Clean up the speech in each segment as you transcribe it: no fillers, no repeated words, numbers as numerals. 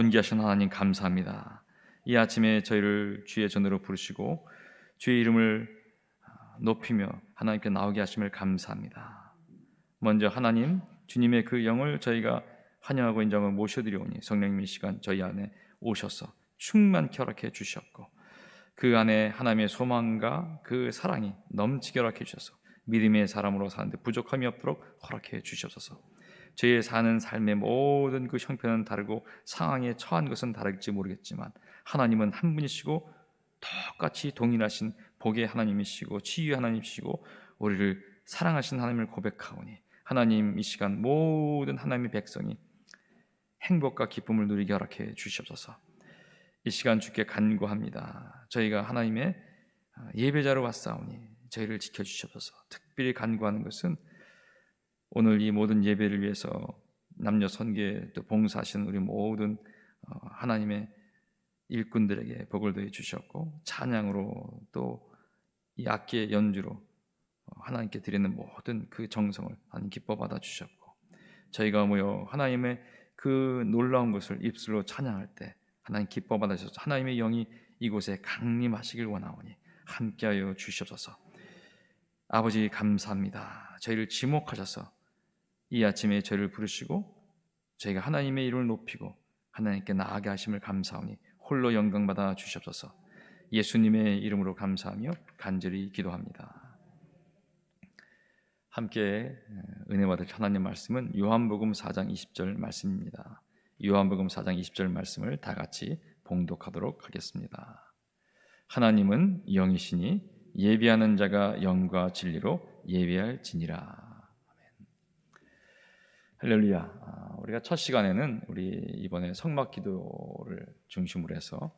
존귀하신 하나님 감사합니다. 이 아침에 저희를 주의 전으로 부르시고 주의 이름을 높이며 하나님께 나오게 하심을 감사합니다. 먼저 하나님 주님의 그 영을 저희가 환영하고 인정을 모셔드리오니 성령님 이 시간 저희 안에 오셔서 충만케 허락해 주셨고 그 안에 하나님의 소망과 그 사랑이 넘치게 허락해 주셔서 믿음의 사람으로 사는데 부족함이 없도록 허락해 주시옵소서. 저희의 사는 삶의 모든 그 형편은 다르고 상황에 처한 것은 다를지 모르겠지만 하나님은 한 분이시고 똑같이 동일하신 복의 하나님이시고 치유의 하나님이시고 우리를 사랑하신 하나님을 고백하오니 하나님 이 시간 모든 하나님의 백성이 행복과 기쁨을 누리게 허락해 주시옵소서. 이 시간 주께 간구합니다. 저희가 하나님의 예배자로 왔사오니 저희를 지켜주시옵소서. 특별히 간구하는 것은 오늘 이 모든 예배를 위해서 남녀 선교에 또 봉사하시는 우리 모든 하나님의 일꾼들에게 복을 더해 주셨고 찬양으로 또 이 악기의 연주로 하나님께 드리는 모든 그 정성을 하나님 기뻐 받아 주셨고 저희가 모여 하나님의 그 놀라운 것을 입술로 찬양할 때 하나님 기뻐 받아 주셔서 하나님의 영이 이곳에 강림하시길 원하오니 함께하여 주시옵소서. 아버지 감사합니다. 저희를 지목하셔서 이 아침에 저희를 부르시고 저희가 하나님의 이름을 높이고 하나님께 나아가게 하심을 감사하오니 홀로 영광 받아 주시옵소서. 예수님의 이름으로 감사하며 간절히 기도합니다. 함께 은혜 받을 하나님 말씀은 요한복음 4장 20절 말씀입니다. 요한복음 4장 20절 말씀을 다 같이 봉독하도록 하겠습니다. 하나님은 영이시니 예비하는 자가 영과 진리로 예비할지니라. 할렐루야. 우리가 첫 시간에는 우리 이번에 성막 기도를 중심으로 해서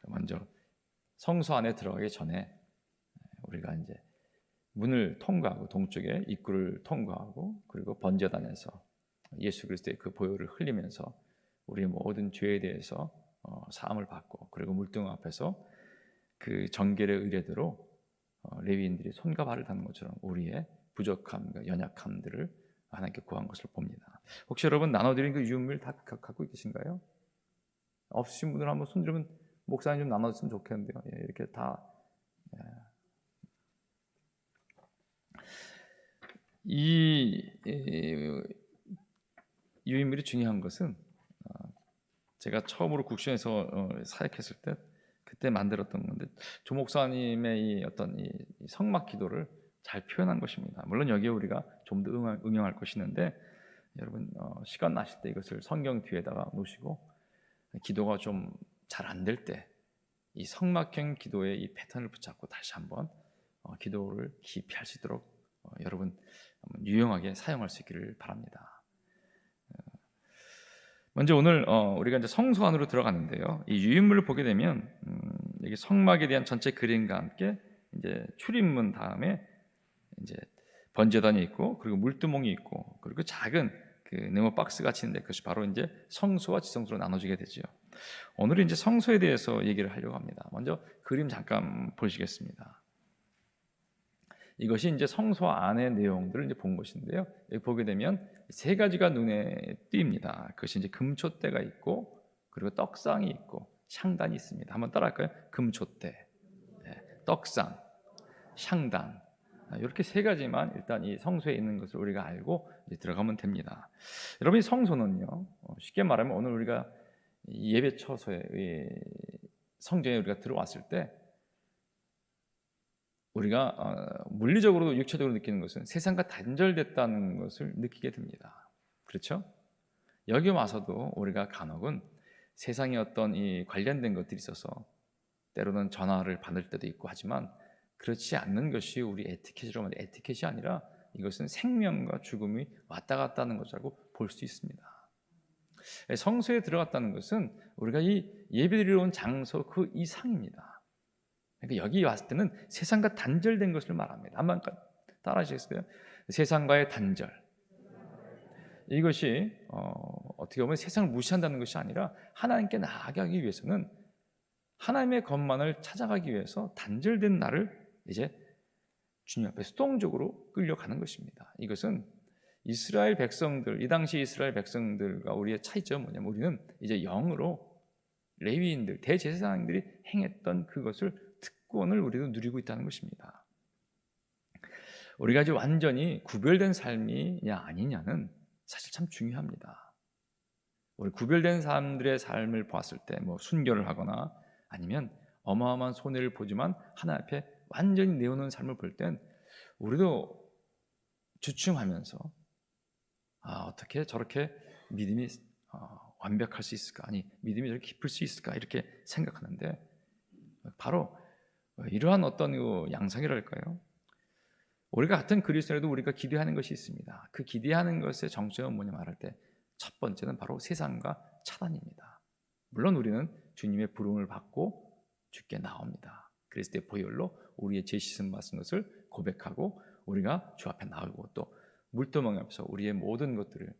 먼저 성소 안에 들어가기 전에 우리가 이제 문을 통과하고 동쪽에 입구를 통과하고 그리고 번제단에서 예수 그리스도의 그 보혈을 흘리면서 우리 모든 죄에 대해서 사함을 받고 그리고 물등 앞에서 그 정결의 의례대로 레위인들이 손과 발을 닿는 것처럼 우리의 부족함과 연약함들을 하나님께 구한 것을 봅니다. 혹시 여러분 나눠드린 그 유언을 다 갖고 계신가요? 없으신 분들 한번 손 들으면 목사님 좀 나눠줬으면 좋겠는데요. 예, 이렇게 다 이 유인물이 중요한 것은 제가 처음으로 국신에서 사역했을 때 그때 만들었던 건데 조 목사님의 이 어떤 이 성막 기도를 잘 표현한 것입니다. 물론 여기에 우리가 좀 더 응용할 것이 있는데 여러분 시간 나실 때 이것을 성경 뒤에다가 놓으시고 기도가 좀 잘 안 될 때 이 성막형 기도의 이 패턴을 붙잡고 다시 한번 기도를 깊이 할 수 있도록 여러분 유용하게 사용할 수 있기를 바랍니다. 먼저 오늘 우리가 이제 성소 안으로 들어가는데요. 이 유인물을 보게 되면 여기 성막에 대한 전체 그림과 함께 이제 출입문 다음에 이제 번제단이 있고 그리고 물두멍이 있고 그리고 작은 그 네모 박스 같이 있는데 그것이 바로 이제 성소와 지성소로 나눠지게 되죠. 오늘은 이제 성소에 대해서 얘기를 하려고 합니다. 먼저 그림 잠깐 보시겠습니다. 이것이 이제 성소 안의 내용들을 이제 본 것인데요. 여기 보게 되면 세 가지가 눈에 띕니다. 그것이 이제 금촛대가 있고 그리고 떡상이 있고 향단이 있습니다. 한번 따라할까요? 금촛대, 떡상, 향단. 이렇게 세 가지만 일단 이 성소에 있는 것을 우리가 알고 이제 들어가면 됩니다. 여러분 이 성소는요, 쉽게 말하면 오늘 우리가 예배 처소에 성전에 우리가 들어왔을 때 우리가 물리적으로 육체적으로 느끼는 것은 세상과 단절됐다는 것을 느끼게 됩니다. 그렇죠? 여기 와서도 우리가 간혹은 세상에 어떤 이 관련된 것들이 있어서 때로는 전화를 받을 때도 있고 하지만 그렇지 않는 것이 우리 에티켓이라고 하는데 에티켓이 아니라 이것은 생명과 죽음이 왔다 갔다 하는 것이라고 볼 수 있습니다. 성소에 들어갔다는 것은 우리가 이 예배드리러 온 장소 그 이상입니다. 그러니까 여기 왔을 때는 세상과 단절된 것을 말합니다. 한번 따라 하시겠어요? 세상과의 단절. 이것이 어떻게 보면 세상을 무시한다는 것이 아니라 하나님께 나아가기 위해서는 하나님의 것만을 찾아가기 위해서 단절된 나를 이제 주님 앞에 수동적으로 끌려가는 것입니다. 이것은 이스라엘 백성들, 이 당시 이스라엘 백성들과 우리의 차이점은 뭐냐면 우리는 이제 영으로 레위인들, 대제사장들이 행했던 그것을 특권을 우리도 누리고 있다는 것입니다. 우리가 이제 완전히 구별된 삶이냐 아니냐는 사실 참 중요합니다. 우리 구별된 사람들의 삶을 보았을 때 뭐 순결을 하거나 아니면 어마어마한 손해를 보지만 하나님 앞에 완전히 내어놓은 삶을 볼 땐 우리도 주춤하면서 어떻게 저렇게 믿음이 완벽할 수 있을까? 아니 믿음이 저렇게 깊을 수 있을까? 이렇게 생각하는데 바로 이러한 어떤 양상이랄까요? 우리가 같은 그리스도인도 우리가 기대하는 것이 있습니다. 그 기대하는 것의 정체는 뭐냐 말할 때 첫 번째는 바로 세상과 차단입니다. 물론 우리는 주님의 부름을 받고 주께 나옵니다. 그리스도의 보혈로 우리의 죄 씻음 받은 것을 고백하고 우리가 주 앞에 나오고 또 물두멍 앞에서 우리의 모든 것들을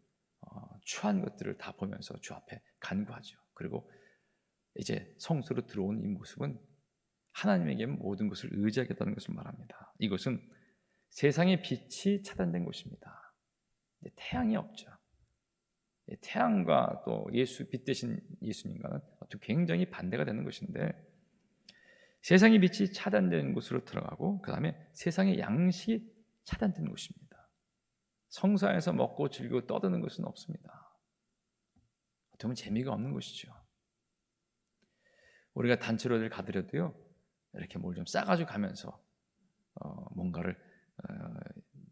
추한 것들을 다 보면서 주 앞에 간구하죠. 그리고 이제 성소로 들어온 이 모습은 하나님에게 모든 것을 의지하겠다는 것을 말합니다. 이것은 세상의 빛이 차단된 곳입니다. 태양이 없죠. 태양과 또 빛 대신 예수님과는 굉장히 반대가 되는 것인데 세상의 빛이 차단된 곳으로 들어가고 그 다음에 세상의 양식이 차단된 곳입니다. 성소 안에서 먹고 즐기고 떠드는 것은 없습니다. 어떻게 보면 재미가 없는 것이죠. 우리가 단체로 어딜 가더라도요 이렇게 뭘 좀 싸가지고 가면서 뭔가를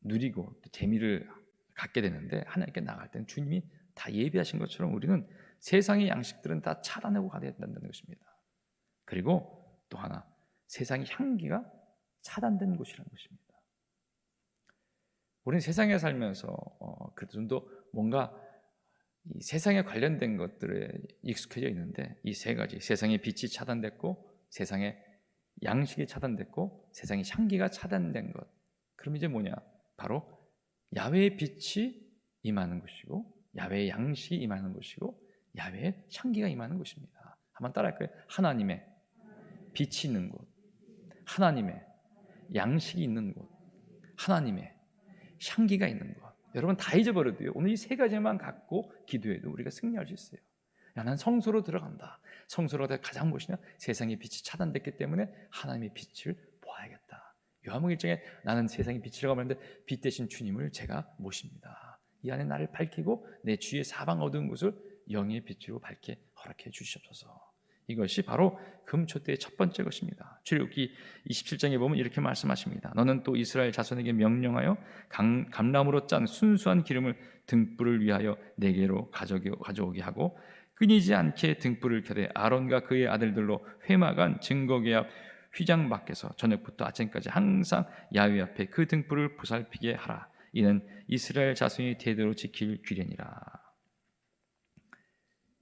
누리고 또 재미를 갖게 되는데 하나님께 나갈 때는 주님이 다 예비하신 것처럼 우리는 세상의 양식들은 다 차단하고 가야 된다는 것입니다. 그리고 또 하나 세상의 향기가 차단된 곳이라는 것입니다. 우리는 세상에 살면서 그래도 좀 더 뭔가 이 세상에 관련된 것들에 익숙해져 있는데 이 세 가지 세상의 빛이 차단됐고 세상의 양식이 차단됐고 세상의 향기가 차단된 것 그럼 이제 뭐냐 바로 야훼의 빛이 임하는 것이고 야훼의 양식이 임하는 것이고 야훼의 향기가 임하는 것입니다. 한번 따라할까요? 하나님의 빛이 있는 곳, 하나님의 양식이 있는 곳, 하나님의 향기가 있는 것. 여러분 다 잊어버려도요 오늘 이 세 가지만 갖고 기도해도 우리가 승리할 수 있어요. 난 성소로 들어간다. 성소로 가장 무엇이냐? 세상의 빛이 차단됐기 때문에 하나님의 빛을 보아야겠다. 요한복음 1장에 나는 세상의 빛이라고 하는데 빛 대신 주님을 제가 모십니다. 이 안에 나를 밝히고 내 주위의 사방 어두운 곳을 영의 빛으로 밝게 허락해 주시옵소서. 이것이 바로 금초 때의 첫 번째 것입니다. 출애굽기 27장에 보면 이렇게 말씀하십니다. 너는 또 이스라엘 자손에게 명령하여 감람으로 짠 순수한 기름을 등불을 위하여 내게로 가져오게 하고 끊이지 않게 등불을 켜되 아론과 그의 아들들로 회막안 증거궤합 휘장 밖에서 저녁부터 아침까지 항상 야훼 앞에 그 등불을 보살피게 하라. 이는 이스라엘 자손이 대대로 지킬 규례니라.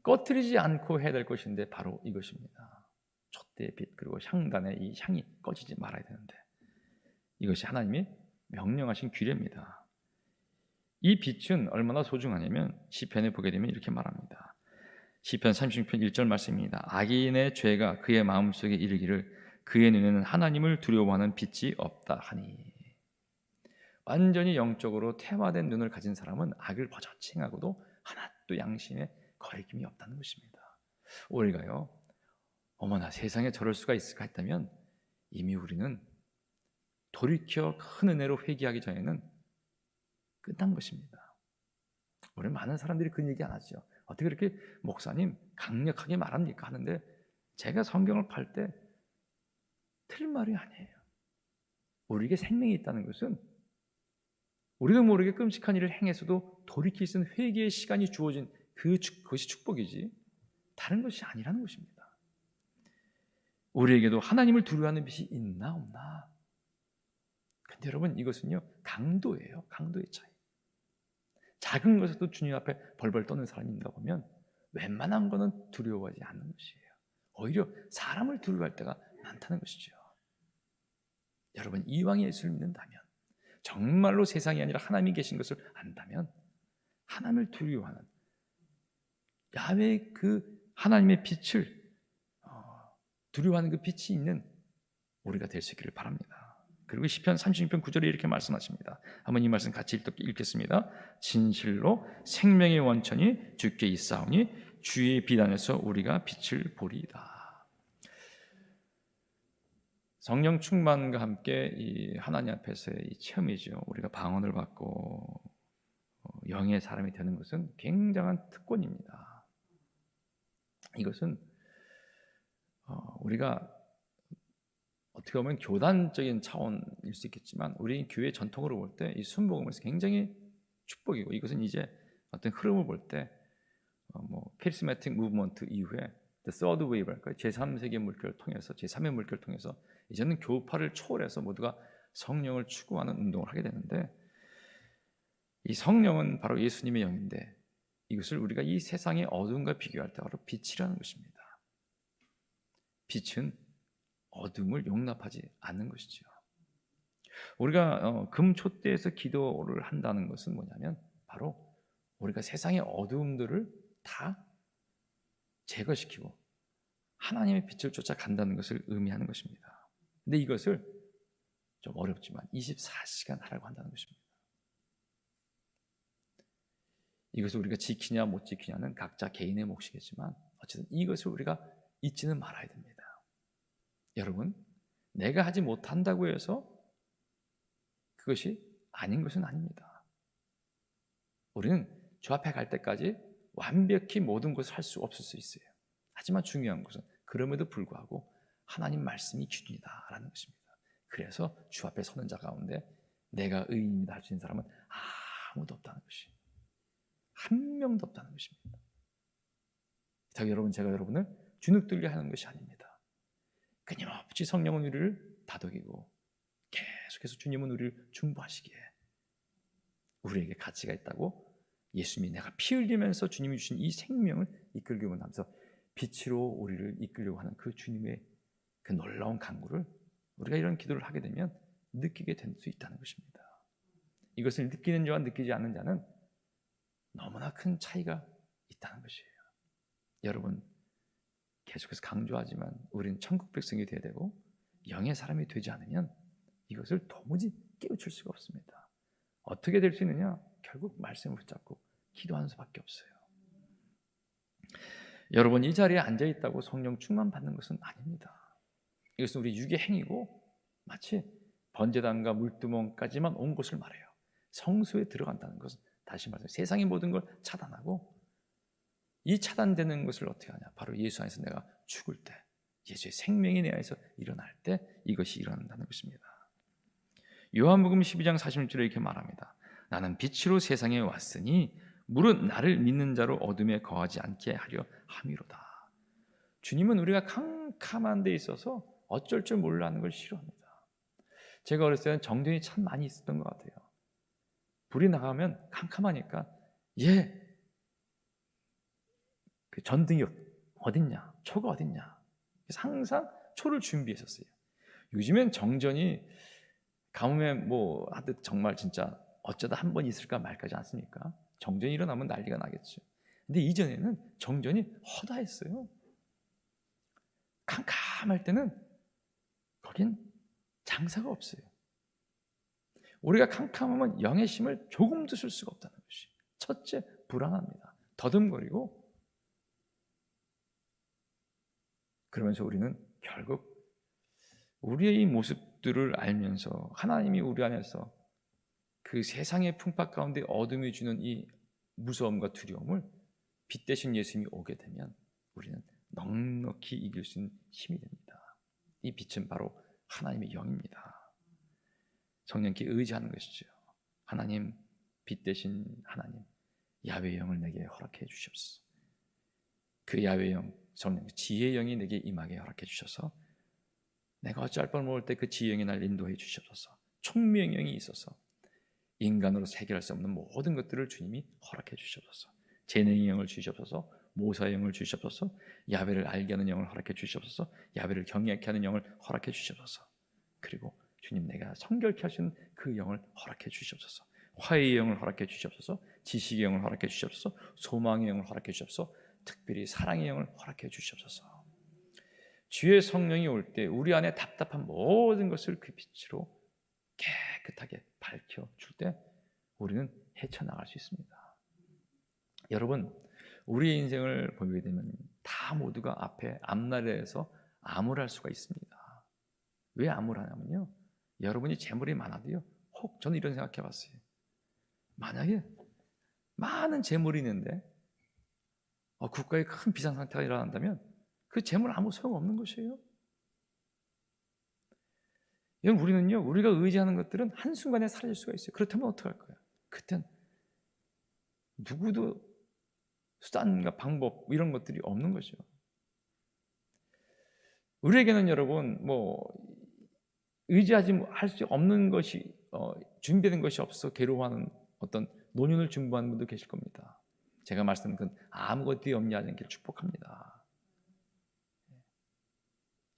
꺼뜨리지 않고 해야 될 것인데 바로 이것입니다. 촛대의 빛 그리고 향단의 이 향이 꺼지지 말아야 되는데 이것이 하나님이 명령하신 규례입니다. 이 빛은 얼마나 소중하냐면 시편에 보게 되면 이렇게 말합니다. 시편 36편 1절 말씀입니다. 악인의 죄가 그의 마음속에 이르기를 그의 눈에는 하나님을 두려워하는 빛이 없다 하니. 완전히 영적으로 태화된 눈을 가진 사람은 악을 버젓이 행하고도 하나도 양심에 거리낌이 없다는 것입니다. 우리가요 어머나 세상에 저럴 수가 있을까 했다면 이미 우리는 돌이켜 큰 은혜로 회개하기 전에는 끝난 것입니다. 우리 많은 사람들이 그런 얘기 안 하죠. 어떻게 그렇게 목사님 강력하게 말합니까 하는데 제가 성경을 팔 때 틀린 말이 아니에요. 우리에게 생명이 있다는 것은 우리가 모르게 끔찍한 일을 행해서도 돌이킬 수 있는 회개의 시간이 주어진 그것이 축복이지 다른 것이 아니라는 것입니다. 우리에게도 하나님을 두려워하는 빛이 있나 없나. 근데 여러분 이것은요 강도예요. 강도의 차이. 작은 것에도 주님 앞에 벌벌 떠는 사람이 있는가 보면 웬만한 거는 두려워하지 않는 것이에요. 오히려 사람을 두려워할 때가 많다는 것이죠. 여러분 이왕 예수를 믿는다면 정말로 세상이 아니라 하나님이 계신 것을 안다면 하나님을 두려워하는 야훼의 그 하나님의 빛을 두려워하는 그 빛이 있는 우리가 될 수 있기를 바랍니다. 그리고 시편 36편 9절에 이렇게 말씀하십니다. 한번 이 말씀 같이 읽겠습니다. 진실로 생명의 원천이 주께 있사오니 주의 비단에서 우리가 빛을 보리이다. 성령 충만과 함께 이 하나님 앞에서의 이 체험이죠. 우리가 방언을 받고 영의 사람이 되는 것은 굉장한 특권입니다. 이것은 우리가 어떻게 보면 교단적인 차원일 수 있겠지만 우리 교회 전통으로 볼 때 이 순복음에서 굉장히 축복이고, 이것은 이제 어떤 흐름을 볼 때 카리스마틱 무브먼트 이후에 The Third Wave 할까요? 제3세계 물결을 통해서, 제3의 물결을 통해서 이제는 교파를 초월해서 모두가 성령을 추구하는 운동을 하게 되는데, 이 성령은 바로 예수님의 영인데 이것을 우리가 이 세상의 어둠과 비교할 때 바로 빛이라는 것입니다. 빛은 어둠을 용납하지 않는 것이죠. 우리가 금초대에서 기도를 한다는 것은 뭐냐면 바로 우리가 세상의 어두움들을 다 제거시키고 하나님의 빛을 쫓아간다는 것을 의미하는 것입니다. 근데 이것을 좀 어렵지만 24시간 하라고 한다는 것입니다. 이것을 우리가 지키냐 못 지키냐는 각자 개인의 몫이겠지만 어쨌든 이것을 우리가 잊지는 말아야 됩니다. 여러분, 내가 하지 못한다고 해서 그것이 아닌 것은 아닙니다. 우리는 주 앞에 갈 때까지 완벽히 모든 것을 할 수 없을 수 있어요. 하지만 중요한 것은 그럼에도 불구하고 하나님 말씀이 기준이다라는 것입니다. 그래서 주 앞에 서는 자 가운데 내가 의인이다 할 수 있는 사람은 아무도 없다는 것이, 한 명도 없다는 것입니다. 자, 여러분, 제가 여러분을 주눅들게 하는 것이 아닙니다. 끊임없이 성령은 우리를 다독이고 계속해서 주님은 우리를 중보하시기에 우리에게 가치가 있다고 예수님이 내가 피 흘리면서 주님이 주신 이 생명을 이끌기 원하면서 빛으로 우리를 이끌려고 하는 그 주님의 그 놀라운 간구를 우리가 이런 기도를 하게 되면 느끼게 될 수 있다는 것입니다. 이것을 느끼는 자와 느끼지 않는 자는 너무나 큰 차이가 있다는 것이에요. 여러분, 계속해서 강조하지만 우리는 천국 백성이 되어야 되고 영의 사람이 되지 않으면 이것을 도무지 깨우칠 수가 없습니다. 어떻게 될 수 있느냐? 결국 말씀을 붙잡고 기도하는 수밖에 없어요. 여러분, 이 자리에 앉아 있다고 성령 충만 받는 것은 아닙니다. 이것은 우리 육의 행위고 마치 번제단과 물두멍까지만 온 것을 말해요. 성소에 들어간다는 것은 다시 말해서 세상의 모든 걸 차단하고, 이 차단되는 것을 어떻게 하냐? 바로 예수 안에서 내가 죽을 때, 예수의 생명이 내 안에서 일어날 때 이것이 일어난다는 것입니다. 요한복음 12장 46절에 이렇게 말합니다. 나는 빛으로 세상에 왔으니 무릇 나를 믿는 자로 어둠에 거하지 않게 하려 함이로다. 주님은 우리가 캄캄한 데 있어서 어쩔 줄 몰라하는 걸 싫어합니다. 제가 어렸을 때는 정전이 참 많이 있었던 것 같아요. 불이 나가면 캄캄하니까 그 전등이 어딨냐, 초가 어딨냐, 그래서 항상 초를 준비했었어요. 요즘엔 정전이 가뭄에 하듯 정말 진짜 어쩌다 한 번 있을까 말까지 않습니까? 정전이 일어나면 난리가 나겠죠. 근데 이전에는 정전이 허다했어요. 캄캄할 때는 거긴 장사가 없어요. 우리가 캄캄하면 영의 힘을 조금도 쓸 수가 없다는 것이, 첫째 불안합니다. 더듬거리고, 그러면서 우리는 결국 우리의 이 모습들을 알면서 하나님이 우리 안에서 그 세상의 풍파 가운데 어둠이 주는 이 무서움과 두려움을 빛 대신 예수님이 오게 되면 우리는 넉넉히 이길 수 있는 힘이 됩니다. 이 빛은 바로 하나님의 영입니다. 성령께 의지하는 것이죠. 하나님, 빛 대신 하나님, 야훼의 영을 내게 허락해 주시옵소서. 그 야훼의 영, 성령, 지혜의 영이 내게 임하게 허락해 주셔서 내가 어찌할 뻔 모를 때 그 지혜의 영이 날 인도해 주시옵소서. 총명의 영이 있어서 인간으로 해결할 수 없는 모든 것들을 주님이 허락해 주시옵소서. 재능의 영을 주시옵소서. 모사의 영을 주시옵소서. 야훼를 알게 하는 영을 허락해 주시옵소서. 야훼를 경외케 하는 영을 허락해 주시옵소서. 그리고 주님, 내가 성결케 하시는 그 영을 허락해 주시옵소서. 화해의 영을 허락해 주시옵소서. 지식의 영을 허락해 주시옵소서. 소망의 영을 허락해 주시옵소서. 특별히 사랑의 영을 허락해 주시옵소서. 주의 성령이 올 때 우리 안에 답답한 모든 것을 그 빛으로 깨끗하게 밝혀줄 때 우리는 헤쳐나갈 수 있습니다. 여러분, 우리의 인생을 보게 되면 다 모두가 앞에 앞날에서 암울할 수가 있습니다. 왜 암울하냐면요, 여러분이 재물이 많아도요, 혹 저는 이런 생각해 봤어요. 만약에 많은 재물이 있는데 국가에 큰 비상 상태가 일어난다면 그 재물 아무 소용없는 것이에요. 우리는요, 우리가 의지하는 것들은 한순간에 사라질 수가 있어요. 그렇다면 어떡할 거예요? 그땐 누구도 수단과 방법 이런 것들이 없는 거죠. 우리에게는 여러분 의지하지 할 수 없는 것이 준비된 것이 없어 괴로워하는 어떤 노년을 중보하는 분도 계실 겁니다. 제가 말씀드린 건 아무것도 없냐 하는 길 축복합니다.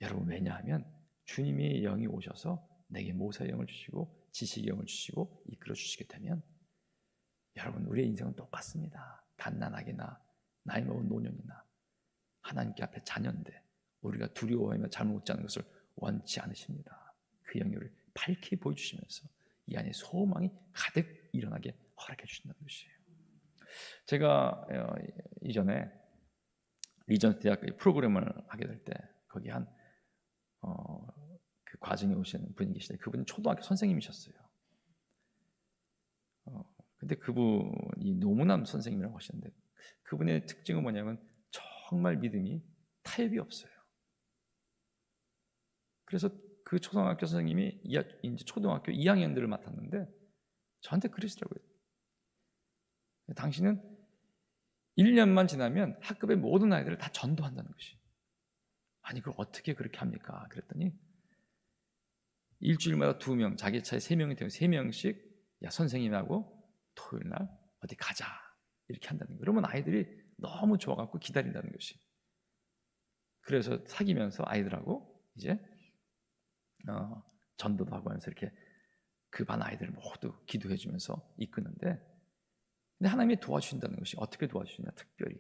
여러분, 왜냐하면 주님의 영이 오셔서 내게 모사의 영을 주시고 지식의 영을 주시고 이끌어 주시게 되면 여러분, 우리의 인생은 똑같습니다. 갓난아기나 나이 먹은 노년이나 하나님께 앞에 자녀인데 우리가 두려워하며 잠을 못 자는 것을 원치 않으십니다. 그 영이 우리를 밝히 보여주시면서 이 안에 소망이 가득 일어나게 허락해 주신다는 것이에요. 제가 이전에 리전스 대학의 프로그램을 하게 될 때 거기 그 과정에 오신 분이 계시는데 그분이 초등학교 선생님이셨어요. 근데 그분이 노무남 선생님이라고 하시는데 그분의 특징은 뭐냐면 정말 믿음이 타협이 없어요. 그래서 그 초등학교 선생님이 이제 초등학교 2학년들을 맡았는데 저한테 그러시더라고요. 당신은 1년만 지나면 학급의 모든 아이들을 다 전도한다는 것이. 아니, 그걸 어떻게 그렇게 합니까? 그랬더니 일주일마다 2명, 자기 차에 3명이 되면 3명씩 야, 선생님하고 토요일 날 어디 가자 이렇게 한다는 거예요. 그러면 아이들이 너무 좋아갖고 기다린다는 것이. 그래서 사귀면서 아이들하고 이제 전도도 하고 하면서 이렇게 그 반 아이들을 모두 기도해주면서 이끄는데, 근데 하나님이 도와주신다는 것이 어떻게 도와주시냐? 특별히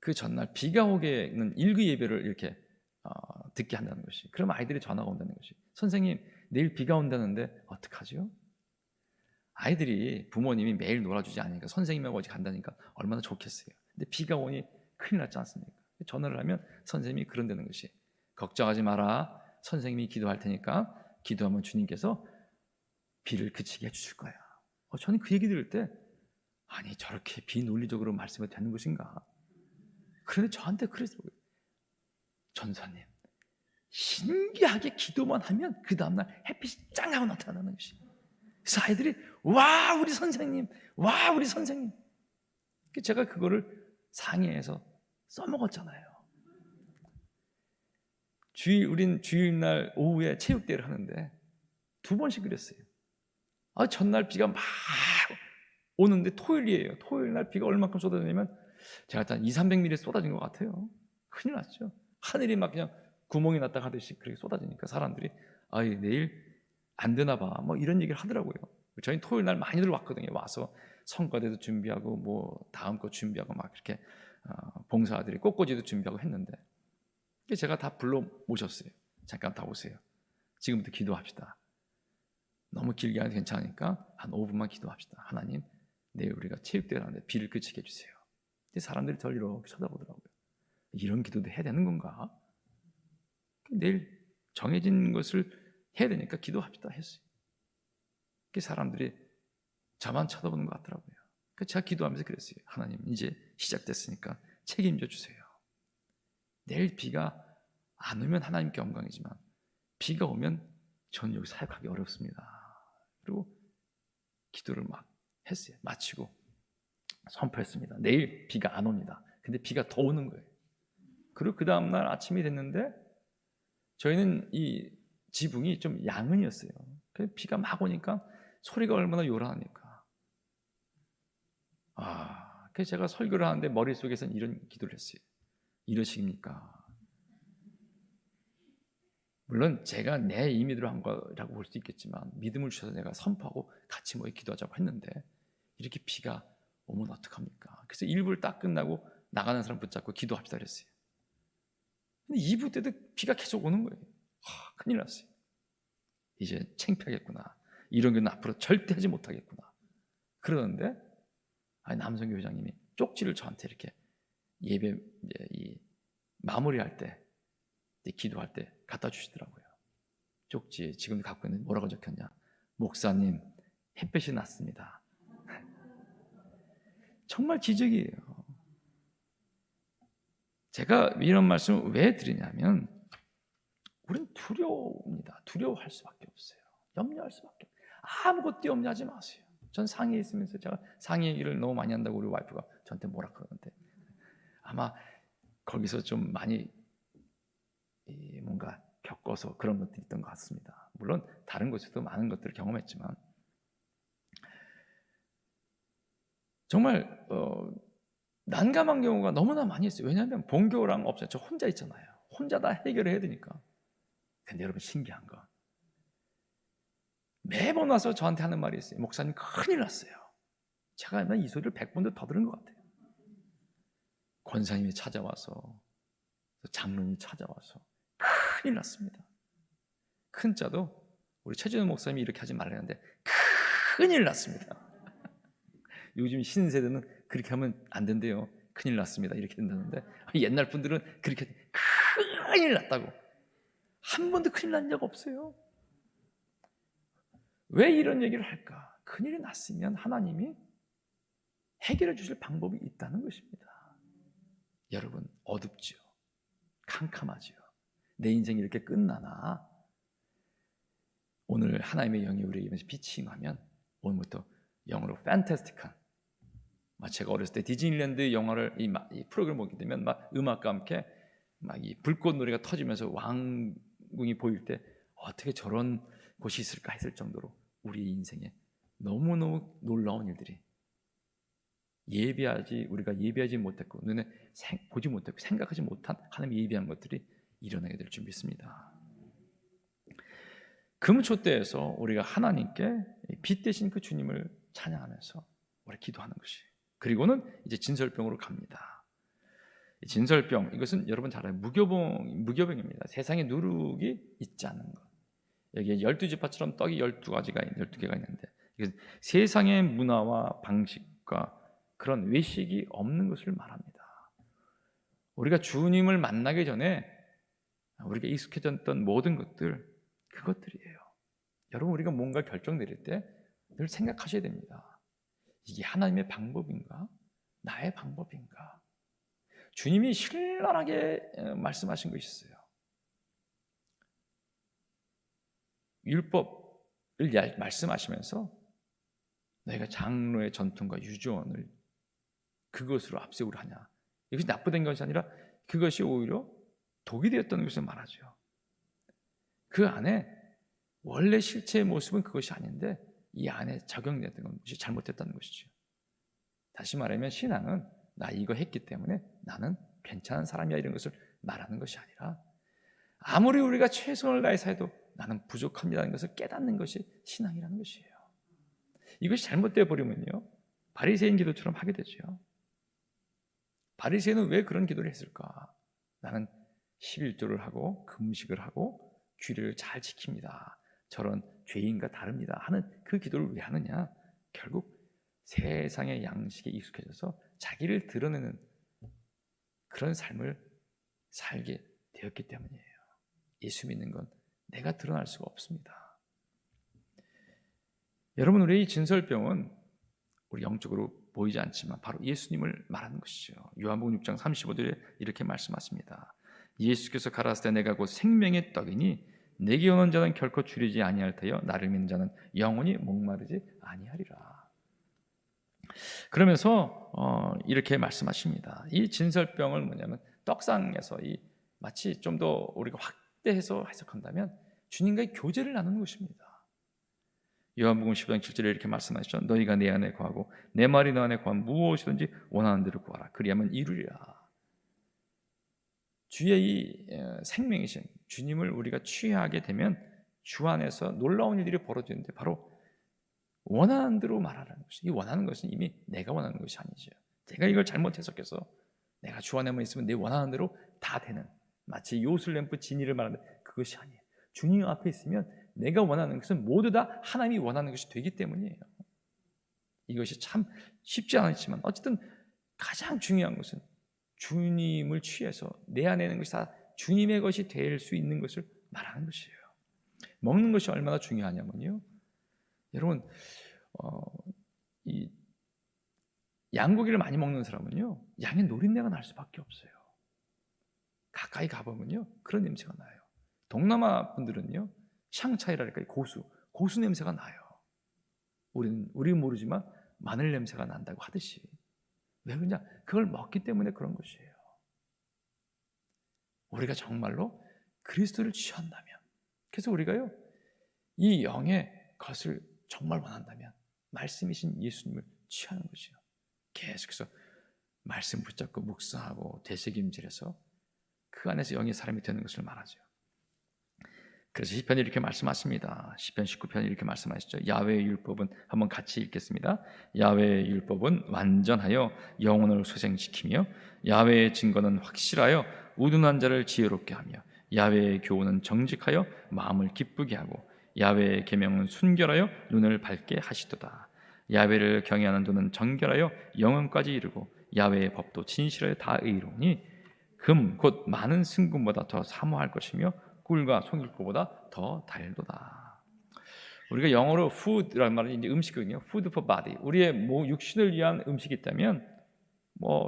그 전날 비가 오게는 일그 예배를 이렇게 듣게 한다는 것이. 그럼 아이들이 전화가 온다는 것이. 선생님, 내일 비가 온다는데 어떡하죠? 아이들이 부모님이 매일 놀아주지 않으니까 선생님하고 어디 간다니까 얼마나 좋겠어요. 근데 비가 오니 큰일 났지 않습니까? 전화를 하면 선생님이 그런다는 것이. 걱정하지 마라. 선생님이 기도할 테니까 기도하면 주님께서 비를 그치게 해주실 거야. 저는 그 얘기 들을 때 아니, 저렇게 비논리적으로 말씀이 되는 것인가? 그런데 저한테 그러더라고요. 전사님, 신기하게 기도만 하면 그 다음날 햇빛이 짱 하고 나타나는 것이. 그래서 아이들이 와, 우리 선생님, 와, 우리 선생님. 제가 그거를 상해해서 써먹었잖아요. 우린 주일날 오후에 체육대회를 하는데 2번씩 그랬어요. 전날 비가 막 오는데 토요일이에요. 토요일 날 비가 얼마큼 쏟아지냐면 제가 한 200-300mm 쏟아진 것 같아요. 큰일 났죠. 하늘이 막 그냥 구멍이 났다 하듯이 그렇게 쏟아지니까 사람들이 내일 안 되나 봐 이런 얘기를 하더라고요. 저희 토요일 날 많이들 왔거든요. 와서 성과대도 준비하고 다음 거 준비하고 막 이렇게 봉사들이 꽃꽂이도 준비하고 했는데 제가 다 불러 모셨어요. 잠깐 다 오세요. 지금부터 기도합시다. 너무 길게 하면 괜찮으니까 한 5분만 기도합시다. 하나님, 내일 우리가 체육대회를 하는데 비를 그치게 해주세요. 근데 사람들이 저를 이렇게 쳐다보더라고요. 이런 기도도 해야 되는 건가? 내일 정해진 것을 해야 되니까 기도합시다 했어요. 그 사람들이 저만 쳐다보는 것 같더라고요. 제가 기도하면서 그랬어요. 하나님, 이제 시작됐으니까 책임져 주세요. 내일 비가 안 오면 하나님께 영광이지만 비가 오면 저는 여기 사역하기 어렵습니다. 그리고 기도를 막 했어요. 마치고 선포했습니다. 내일 비가 안 옵니다. 근데 비가 더 오는 거예요. 그리고 그 다음날 아침이 됐는데 저희는 이 지붕이 좀 양은이었어요. 비가 막 오니까 소리가 얼마나 요란하니까. 그래서 제가 설교를 하는데 머릿속에서는 이런 기도를 했어요. 이러십니까? 물론 제가 내 임의대로 한 거라고 볼 수 있겠지만 믿음을 주셔서 내가 선포하고 같이 모여 기도하자고 했는데 이렇게 비가 오면 어떡합니까? 그래서 1부를 딱 끝나고 나가는 사람 붙잡고 기도합시다 그랬어요. 근데 2부 때도 비가 계속 오는 거예요. 큰일 났어요. 이제 창피하겠구나. 이런 건 앞으로 절대 하지 못하겠구나. 그러는데 남성 교장님이 쪽지를 저한테 이렇게 예배 이 마무리할 때, 기도할 때 갖다 주시더라고요. 쪽지에 지금 갖고 있는 뭐라고 적혔냐? 목사님, 햇볕이 났습니다. 정말 기적이에요. 제가 이런 말씀을 왜 드리냐면 우리는 두려웁니다. 두려워할 수밖에 없어요. 염려할 수밖에 없어요. 아무것도 염려하지 마세요. 전 상해에 있으면서 제가 상해 얘기를 너무 많이 한다고 우리 와이프가 저한테 뭐라 그러는데 아마 거기서 좀 많이 뭔가 겪어서 그런 것들이 있던 것 같습니다. 물론 다른 곳에서도 많은 것들을 경험했지만 정말 난감한 경우가 너무나 많이 있어요. 왜냐하면 본교랑 없어요. 저 혼자 있잖아요. 혼자 다 해결을 해야 되니까. 근데 여러분 신기한 거 매번 와서 저한테 하는 말이 있어요. 목사님 큰일 났어요. 제가 이 소리를 100번도 더 들은 것 같아요. 권사님이 찾아와서 장로님이 찾아와서 큰일 났습니다. 큰 자도 우리 최준호 목사님이 이렇게 하지 말라는데 큰일 났습니다. 요즘 신세대는 그렇게 하면 안 된대요. 큰일 났습니다. 이렇게 된다는데 옛날 분들은 그렇게 큰일 났다고 한 번도 큰일 난 적 없어요. 왜 이런 얘기를 할까? 큰일이 났으면 하나님이 해결해 주실 방법이 있다는 것입니다. 여러분 어둡죠. 캄캄하죠. 내 인생이 이렇게 끝나나? 오늘 하나님의 영이 우리에게 빛이 임하면 오늘부터 영어로 fantastic한 제가 어렸을 때 디즈니랜드 영화를 이 프로그램을 보게 되면 막 음악과 함께 막 이 불꽃 노래가 터지면서 왕궁이 보일 때 어떻게 저런 곳이 있을까 했을 정도로 우리 인생에 너무너무 놀라운 일들이 우리가 예비하지 못했고 눈에 보지 못했고 생각하지 못한 하나님이 예비한 것들이 일어나게 될 줄 믿습니다. 금초대에서 우리가 하나님께 빛 대신 그 주님을 찬양하면서 우리 기도하는 것이 그리고는 이제 진설병으로 갑니다. 진설병 이것은 여러분 잘 알아요. 무교병입니다. 세상에 누룩이 있지 않는 것. 여기에 12지파처럼 떡이 12개가 있는데 이것은 세상의 문화와 방식과 그런 외식이 없는 것을 말합니다. 우리가 주님을 만나기 전에 우리가 익숙해졌던 모든 것들 그것들이에요. 여러분 우리가 뭔가 결정 내릴 때 늘 생각하셔야 됩니다. 이게 하나님의 방법인가? 나의 방법인가? 주님이 신랄하게 말씀하신 것이 있어요. 율법을 말씀하시면서 너희가 장로의 전통과 유조원을 그것으로 앞세우려 하냐. 이것이 나쁘된 것이 아니라 그것이 오히려 독이 되었다는 것을 말하죠. 그 안에 원래 실체의 모습은 그것이 아닌데 이 안에 적용됐던 것이 잘못됐다는 것이죠. 다시 말하면 신앙은 나 이거 했기 때문에 나는 괜찮은 사람이야 이런 것을 말하는 것이 아니라 아무리 우리가 최선을 다해서 해도 나는 부족합니다는 것을 깨닫는 것이 신앙이라는 것이에요. 이것이 잘못되어 버리면요 바리새인 기도처럼 하게 되죠. 바리새인은 왜 그런 기도를 했을까? 나는 11조를 하고 금식을 하고 규례를 잘 지킵니다. 저런 죄인과 다릅니다 하는 그 기도를 왜 하느냐? 결국 세상의 양식에 익숙해져서 자기를 드러내는 그런 삶을 살게 되었기 때문이에요. 예수 믿는 건 내가 드러날 수가 없습니다. 여러분 우리의 이 진설병은 우리 영적으로 보이지 않지만 바로 예수님을 말하는 것이죠. 요한복음 6장 35절에 이렇게 말씀하십니다. 예수께서 가라사대 때 내가 곧 생명의 떡이니 내게 오는 자는 결코 줄이지 아니할 터여 나를 믿는 자는 영원히 목마르지 아니하리라. 그러면서 이렇게 말씀하십니다. 이 진설병을 뭐냐면 떡상에서 마치 좀 더 우리가 확대해서 해석한다면 주님과의 교제를 나누는 것입니다. 요한복음 10장 7절에 이렇게 말씀하시죠. 너희가 내 안에 거하고 내 말이 너 안에 거하면 무엇이든지 원하는 대로 구하라. 그리하면 이루리라. 주의 이 생명이신 주님을 우리가 취하게 되면 주 안에서 놀라운 일들이 벌어지는데 바로 원하는 대로 말하라는 것이. 이 원하는 것은 이미 내가 원하는 것이 아니죠. 내가 이걸 잘못 해석해서 내가 주 안에만 있으면 내 원하는 대로 다 되는 마치 요술램프 진이를 말하는 그것이 아니에요. 주님 앞에 있으면 내가 원하는 것은 모두 다 하나님이 원하는 것이 되기 때문이에요. 이것이 참 쉽지 않지만 어쨌든 가장 중요한 것은 주님을 취해서 내 안에 있는 것이 다 주님의 것이 될 수 있는 것을 말하는 것이에요. 먹는 것이 얼마나 중요하냐면요, 여러분 이 양고기를 많이 먹는 사람은요, 양의 노린내가 날 수밖에 없어요. 가까이 가보면요, 그런 냄새가 나요. 동남아 분들은요, 샹차이랄까 고수 냄새가 나요. 우리는 모르지만 마늘 냄새가 난다고 하듯이. 왜 그러냐? 그걸 먹기 때문에 그런 것이에요. 우리가 정말로 그리스도를 취한다면, 그래서 우리가요, 이 영의 것을 정말 원한다면 말씀이신 예수님을 취하는 것이요. 계속해서 말씀 붙잡고 묵상하고 되새김질해서 그 안에서 영의 사람이 되는 것을 말하죠. 그래서 시편이 이렇게 말씀하십니다. 시편 19편이 이렇게 말씀하시죠. 야훼의 율법은, 한번 같이 읽겠습니다. 야훼의 율법은 완전하여 영혼을 소생시키며 야훼의 증거는 확실하여 우둔한 자를 지혜롭게 하며 야훼의 교훈은 정직하여 마음을 기쁘게 하고 야훼의 계명은 순결하여 눈을 밝게 하시도다. 야훼를 경외하는 눈은 정결하여 영혼까지 이르고 야훼의 법도 진실하여 다 의로우니 금 곧 많은 승금보다 더 사모할 것이며 꿀과 송일보보다 더 달도다. 우리가 영어로 food라는 말은 이제 음식이거든요. food for body. 우리의 육신을 위한 음식이 있다면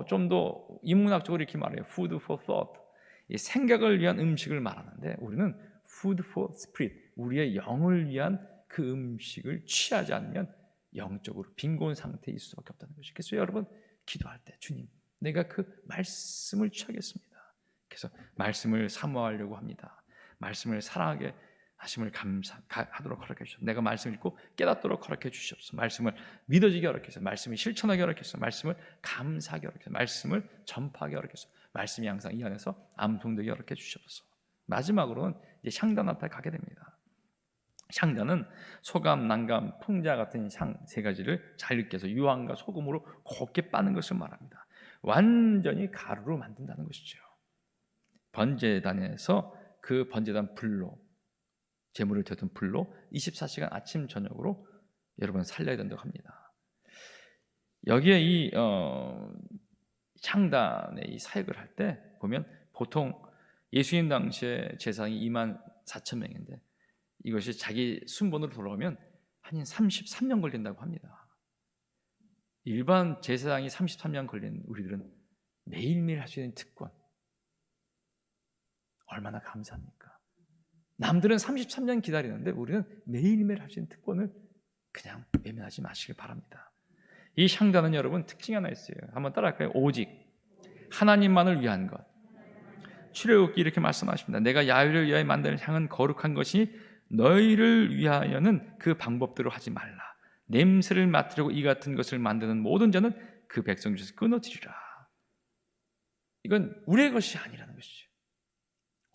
좀 더 인문학적으로 이렇게 말해요. food for thought. 이 생각을 위한 음식을 말하는데 우리는 food for spirit. 우리의 영을 위한 그 음식을 취하지 않으면 영적으로 빈곤 상태에 있을 수밖에 없다는 것이죠. 그래서 여러분 기도할 때 주님, 내가 그 말씀을 취하겠습니다. 그래서 말씀을 사모하려고 합니다. 말씀을 사랑하게 하심을 감사하도록 허락해 주시옵소서. 내가 말씀을 읽고 깨닫도록 허락해 주시옵소서. 말씀을 믿어지게 허락해 주시옵소서. 말씀을 실천하게 허락해 주시옵소서. 말씀을 감사하게 허락해 주시옵소서. 말씀을 전파하게 허락해 주시옵소서. 말씀이 항상 이 안에서 암송되게 허락해 주시옵소서. 마지막으로는 이제 향단 앞에 가게 됩니다. 향단은 소감, 난감, 풍자 같은 향 세 가지를 잘 익혀서 유황과 소금으로 곱게 빠는 것을 말합니다. 완전히 가루로 만든다는 것이죠. 번제단에서 그 번제단 불로, 제물을 드렸던 불로 24시간 아침 저녁으로 여러분 살려야 된다고 합니다. 여기에 이 향단의 이 사역을 할 때 보면 보통 예수님 당시에 제사장이 24,000명인데 이것이 자기 순번으로 돌아오면 한 33년 걸린다고 합니다. 일반 제사장이 33년 걸린 우리들은 매일매일 할 수 있는 특권, 얼마나 감사합니까? 남들은 33년 기다리는데 우리는 매일매일 할 수 있는 특권을 그냥 외면하지 마시길 바랍니다. 이 향단은 여러분 특징이 하나 있어요. 한번 따라할까요? 오직 하나님만을 위한 것. 출애굽기 이렇게 말씀하십니다. 내가 야훼를 위하여 만드는 향은 거룩한 것이 너희를 위하여는 그 방법대로 하지 말라. 냄새를 맡으려고 이 같은 것을 만드는 모든 자는 그 백성 중에서 끊어지리라. 이건 우리의 것이 아니라는 것이죠.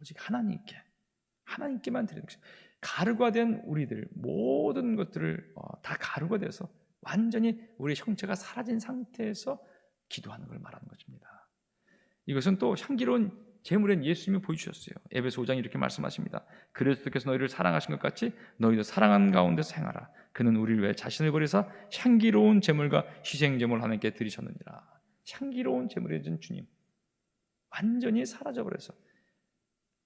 오직 하나님께만 드리는 것이죠. 가루가 된 우리들 모든 것들을 다 가루가 돼서 완전히 우리의 형체가 사라진 상태에서 기도하는 걸 말하는 것입니다. 이것은 또 향기로운 제물엔 예수님이 보여주셨어요. 에베소 5장 이렇게 말씀하십니다. 그리스도께서 너희를 사랑하신 것 같이 너희도 사랑하는 가운데서 행하라. 그는 우리를 위해 자신을 버리사 향기로운 제물과 희생제물을 하나님께 드리셨느니라. 향기로운 제물이 된 주님 완전히 사라져버려서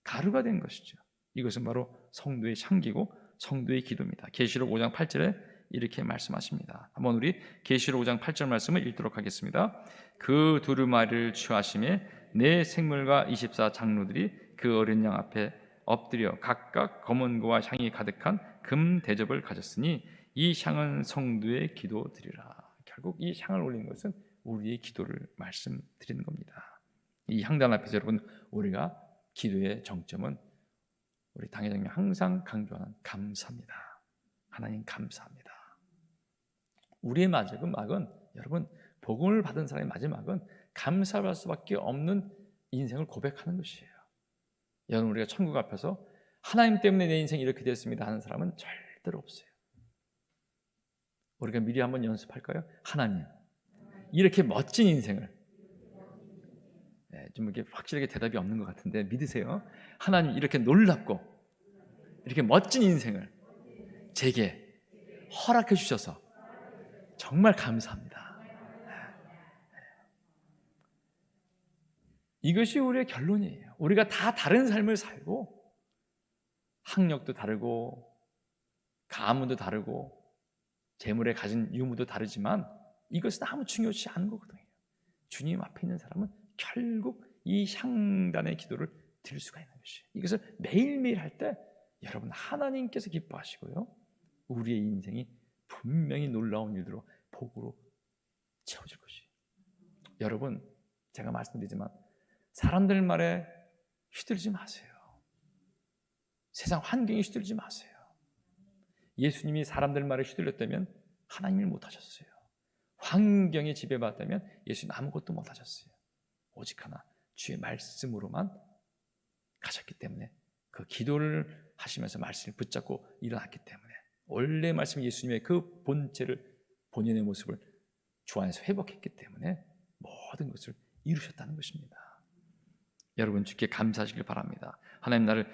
가루가 된 것이죠. 이것은 바로 성도의 향기고 성도의 기도입니다. 계시록 5장 8절에 이렇게 말씀하십니다. 한번 우리 계시록 5장 8절 말씀을 읽도록 하겠습니다. 그 두루마리를 취하심에 네 생물과 24장로들이 그 어린 양 앞에 엎드려 각각 검은고와 향이 가득한 금 대접을 가졌으니 이 향은 성도의 기도드리라. 결국 이 향을 올리는 것은 우리의 기도를 말씀드리는 겁니다. 이 향단 앞에서 여러분 우리가 기도의 정점은 우리 당회장님이 항상 강조하는 감사입니다. 하나님 감사합니다. 우리의 마지막은 여러분 복음을 받은 사람의 마지막은 감사할 수밖에 없는 인생을 고백하는 것이에요. 여러분 우리가 천국 앞에서 하나님 때문에 내 인생이 이렇게 됐습니다 하는 사람은 절대로 없어요. 우리가 미리 한번 연습할까요? 하나님 이렇게 멋진 인생을, 좀 이렇게 확실하게 대답이 없는 것 같은데 믿으세요. 하나님 이렇게 놀랍고 이렇게 멋진 인생을 제게 허락해 주셔서 정말 감사합니다. 이것이 우리의 결론이에요. 우리가 다 다른 삶을 살고 학력도 다르고 가문도 다르고 재물에 가진 유무도 다르지만 이것은 아무 중요치 않은 거거든요. 주님 앞에 있는 사람은 결국 이 향단의 기도를 드릴 수가 있는 것이에요. 이것을 매일매일 할 때 여러분 하나님께서 기뻐하시고요, 우리의 인생이 분명히 놀라운 일들로 복으로 채워질 것이에요. 여러분, 제가 말씀드리지만 사람들 말에 휘둘리지 마세요. 세상 환경에 휘둘리지 마세요. 예수님이 사람들 말에 휘둘렸다면 하나님을 못하셨어요. 환경에 지배받았다면 예수님 아무것도 못하셨어요. 오직 하나 주의 말씀으로만 가셨기 때문에, 그 기도를 하시면서 말씀을 붙잡고 일어났기 때문에, 원래 말씀 예수님의 그 본체를, 본연의 모습을 주 안에서 회복했기 때문에 모든 것을 이루셨다는 것입니다. 여러분, 주께 감사하시길 바랍니다. 하나님, 나를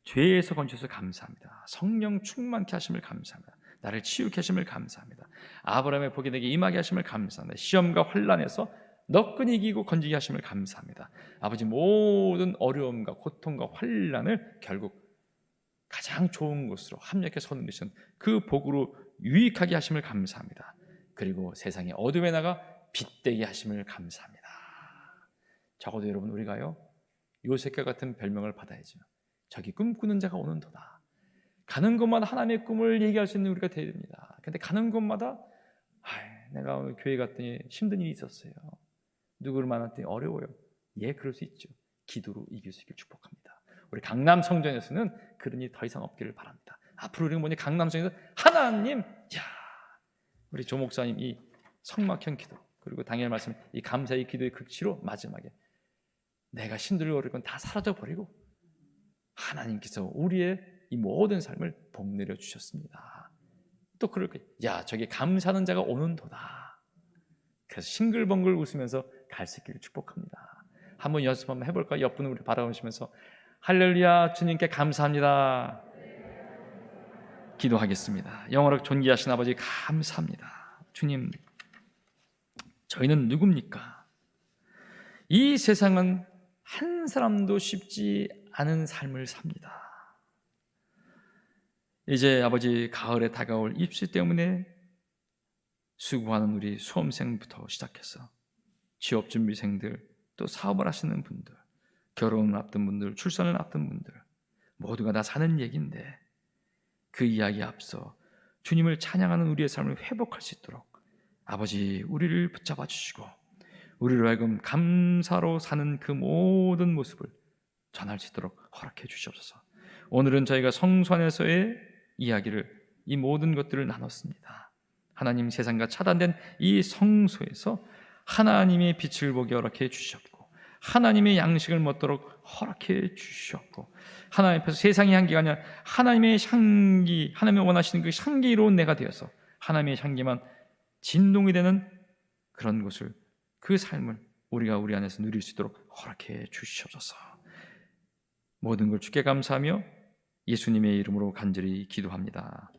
죄에서 건져서 감사합니다. 성령 충만케 하심을 감사합니다. 나를 치유케 하심을 감사합니다. 아브라함의 복이 내게 임하게 하심을 감사합니다. 시험과 환난에서 너끈히 이기고 건지게 하심을 감사합니다. 아버지, 모든 어려움과 고통과 환난을 결국 가장 좋은 곳으로 합력해 서는 것은 그 복으로 유익하게 하심을 감사합니다. 그리고 세상의 어둠에 나가 빛되게 하심을 감사합니다. 적어도 여러분, 우리가요 요셉과 같은 별명을 받아야죠. 저기 꿈꾸는 자가 오는도다. 가는 곳마다 하나님의 꿈을 얘기할 수 있는 우리가 되어야 됩니다. 근데 가는 곳마다 내가 오늘 교회 갔더니 힘든 일이 있었어요. 누구를 만났더니 어려워요. 예, 그럴 수 있죠. 기도로 이길 수 있길 축복합니다. 우리 강남 성전에서는 그런 일이 더 이상 없기를 바랍니다. 앞으로 우리는 뭐니, 강남 성전에서 하나님, 우리 조 목사님 이 성막형 기도, 그리고 당일 말씀 이 감사의 기도의 극치로 마지막에 내가 힘들고 어려운 건 다 사라져 버리고 하나님께서 우리의 이 모든 삶을 복내려 주셨습니다. 또 그럴 거예요. 저기 감사하는 자가 오는도다. 그래서 싱글벙글 웃으면서 갈 수 있기를 축복합니다. 한번 연습 한번 해볼까요? 옆분을 우리 바라보시면서 할렐루야, 주님께 감사합니다. 기도하겠습니다. 영원하고 존귀하신 아버지, 감사합니다. 주님, 저희는 누굽니까? 이 세상은 한 사람도 쉽지 않은 삶을 삽니다. 이제 아버지, 가을에 다가올 입시 때문에 수고하는 우리 수험생부터 시작해서 취업준비생들, 또 사업을 하시는 분들, 결혼을 앞둔 분들, 출산을 앞둔 분들, 모두가 다 사는 얘기인데 그 이야기에 앞서 주님을 찬양하는 우리의 삶을 회복할 수 있도록 아버지, 우리를 붙잡아 주시고 우리를 하여금 감사로 사는 그 모든 모습을 전할 수 있도록 허락해 주시옵소서. 오늘은 저희가 성소 안에서의 이야기를, 이 모든 것들을 나눴습니다. 하나님, 세상과 차단된 이 성소에서 하나님의 빛을 보게 허락해 주셨고, 하나님의 양식을 먹도록 허락해 주셨고, 하나님 앞에서 세상의 향기가 아니라 하나님의 향기, 하나님이 원하시는 그 향기로운 내가 되어서 하나님의 향기만 진동이 되는 그런 곳을, 그 삶을 우리가 우리 안에서 누릴 수 있도록 허락해 주시옵소서. 모든 걸 주께 감사하며 예수님의 이름으로 간절히 기도합니다.